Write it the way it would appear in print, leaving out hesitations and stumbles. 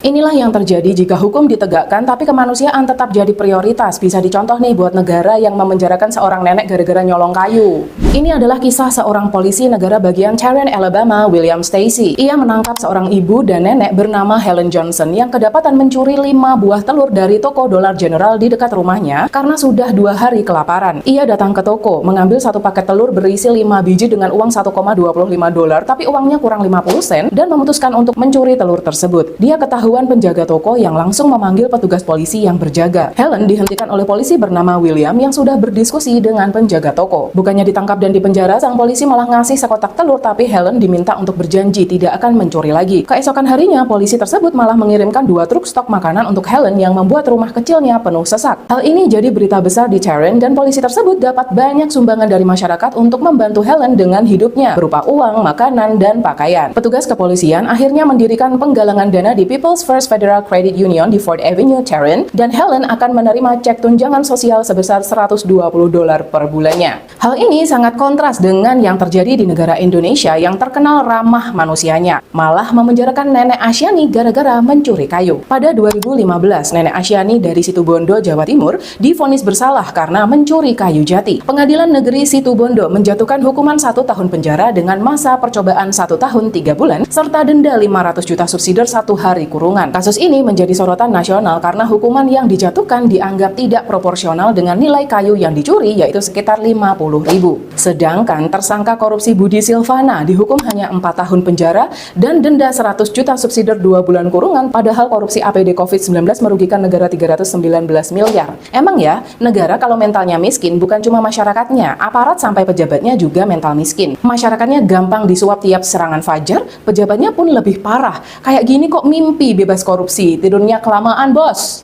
Inilah yang terjadi jika hukum ditegakkan tapi kemanusiaan tetap jadi prioritas. Bisa dicontoh nih buat negara yang memenjarakan seorang nenek gara-gara nyolong kayu. Ini adalah kisah seorang polisi negara bagian Tarrant, Alabama, William Stacy. Ia menangkap seorang ibu dan nenek bernama Helen Johnson yang kedapatan mencuri 5 buah telur dari toko Dollar General di dekat rumahnya karena sudah 2 hari kelaparan. Ia datang ke toko, mengambil satu paket telur berisi 5 biji dengan uang $1,25, tapi uangnya kurang 50 sen dan memutuskan untuk mencuri telur tersebut. Dia ketahuan penjaga toko yang langsung memanggil petugas polisi yang berjaga. Helen dihentikan oleh polisi bernama William yang sudah berdiskusi dengan penjaga toko. Bukannya ditangkap dan dipenjara, sang polisi malah ngasih sekotak telur, tapi Helen diminta untuk berjanji tidak akan mencuri lagi. Keesokan harinya, polisi tersebut malah mengirimkan 2 truk stok makanan untuk Helen yang membuat rumah kecilnya penuh sesak. Hal ini jadi berita besar di Tarrant dan polisi tersebut dapat banyak sumbangan dari masyarakat untuk membantu Helen dengan hidupnya, berupa uang, makanan, dan pakaian. Petugas kepolisian akhirnya mendirikan penggalangan dana di People's First Federal Credit Union di Fort Avenue, Tarrant, dan Helen akan menerima cek tunjangan sosial sebesar $120 per bulannya. Hal ini sangat kontras dengan yang terjadi di negara Indonesia yang terkenal ramah manusianya, malah memenjarakan nenek Asyani gara-gara mencuri kayu. Pada 2015, nenek Asyani dari Situbondo, Jawa Timur, divonis bersalah karena mencuri kayu jati. Pengadilan Negeri Situbondo menjatuhkan hukuman 1 tahun penjara dengan masa percobaan 1 tahun 3 bulan, serta denda 500 juta subsidi 1 hari kurungan. Kasus ini menjadi sorotan nasional karena hukuman yang dijatuhkan dianggap tidak proporsional dengan nilai kayu yang dicuri, yaitu sekitar 50.000. Sedangkan tersangka korupsi Budi Silvana dihukum hanya 4 tahun penjara dan denda 100 juta subsidi 2 bulan kurungan, padahal korupsi APD COVID-19 merugikan negara 319 miliar. Emang ya, negara kalau mentalnya miskin bukan cuma masyarakatnya, aparat sampai pejabatnya juga mental miskin. Masyarakatnya gampang disuap tiap serangan fajar, pejabatnya pun lebih parah. Kayak gini kok mimpi bebas korupsi, tidurnya kelamaan bos.